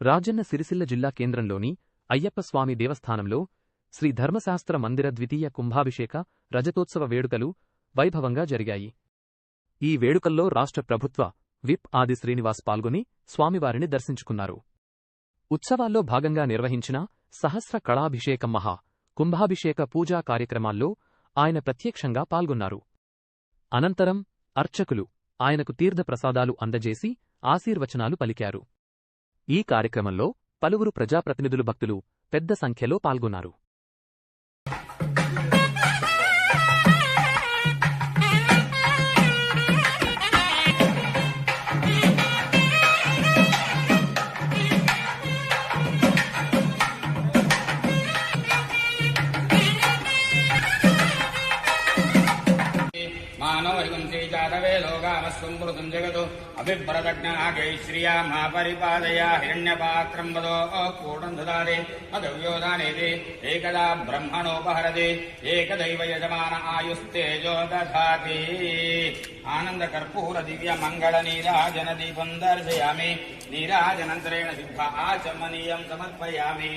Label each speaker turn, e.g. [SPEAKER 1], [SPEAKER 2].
[SPEAKER 1] రాజన్న సిరిసిల్ల జిల్లా కేంద్రంలోని అయ్యప్పస్వామి దేవస్థానంలో శ్రీ ధర్మశాస్త్ర మందిర ద్వితీయ కుంభాభిషేక రజతోత్సవ వేడుకలు వైభవంగా జరిగాయి. ఈ వేడుకల్లో రాష్ట్ర ప్రభుత్వ విప్ ఆది శ్రీనివాస్ పాల్గొని స్వామివారిని దర్శించుకున్నారు. ఉత్సవాల్లో భాగంగా నిర్వహించిన సహస్ర కళాభిషేకం మహా కుంభాభిషేక పూజా కార్యక్రమాల్లో ఆయన ప్రత్యక్షంగా పాల్గొన్నారు. అనంతరం అర్చకులు ఆయనకు తీర్థప్రసాదాలు అందజేసి ఆశీర్వచనాలు పలికారు. ఈ కార్యక్రమంలో పలువురు ప్రజాప్రతినిధులు భక్తులు పెద్ద సంఖ్యలో పాల్గొన్నారు.
[SPEAKER 2] मानवैकुंसी जातवे लोकामस्संवृतं जगतो अभिभ्रतज्ञागै श्रिया मा परिपादया हिरण्यपात्रं वदो कूटं ददाति अदव्योदानेति एकदा ब्रह्मणोपहरति एकदैव यजमान आयुस्तेजो दधाति आनन्दकर्पूर दिव्यमङ्गलनीराजनदीपं दर्शयामि नीराजनन्तरेण सिद्ध आचमनीयं समर्पयामि।